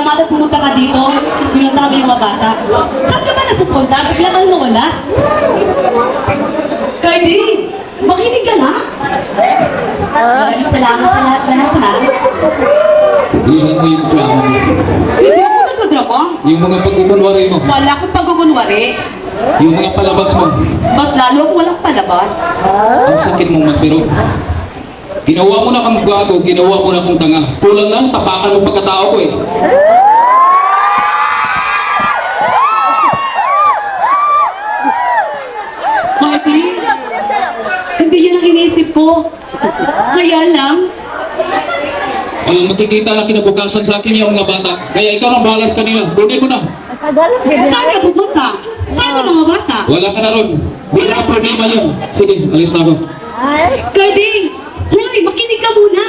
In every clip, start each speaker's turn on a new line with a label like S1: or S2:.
S1: umaga pumunta ka dito, pinunta kami yung mga bata. Saan ka ba nagpupunta? Bigla kang nawala? Cardi, makinig ka na? Maraming salamat sa lahat-lahat, ha?
S2: Iyan mo yung drama mo.
S1: Hindi ako nagkadrama.
S2: Yung mga pagkukunwari mo.
S1: Wala akong pagkukunwari.
S2: Yung mga palabas mo.
S1: Mas lalo kung walang palabas.
S2: Ang sakit mong magbiro. Ginawa mo na kang gago, ginawa mo na kong tanga. Kulang lang, tapakan mo pagkatao ko eh.
S1: Marty, hindi yun ang iniisip ko. Kaya lang,
S2: Ang makikita na kinabukasan sa akin yung mga bata. Kaya ikaw ang balas kanila. Kunin mo na.
S1: saan ka pupunta? Paano mga bata?
S2: Wala ka na ron. Wala ka problema yun. Sige, alis na ako.
S1: Cardi! Hoy, makinig ka muna!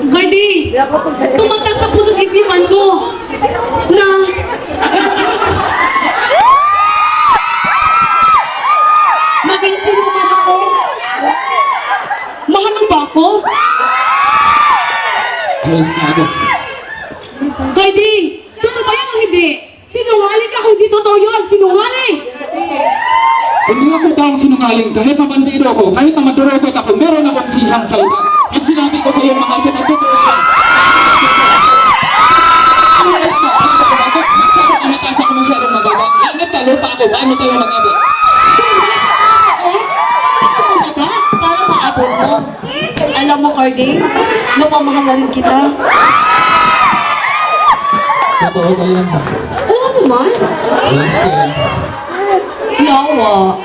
S1: Cardi! Tumatas sa puso't isipan ko na maging sinuman ako. Mahal mo ba ako?
S2: Alis na ako.
S1: Cardi! Totoo ba yan o hindi? Sinungaling ka kung hindi totoo yun! Sinungaling!
S2: Hindi ako taong sinungaling. Kahit na bandido ako, kahit na madurobot ako, meron akong sisang salita. At sinabi ko sa iyo mga ito, nagtuturo siya. Magsama ka mataas ako masyadong mababa. Langit ka, lupa ako. Paano tayo mag-abot?
S1: Diba? Para maabot mo. Alam mo, Cardi, napamahalarin kita.
S2: Totoo ba yan?
S1: Oo naman.
S2: Yes,
S1: Yawa.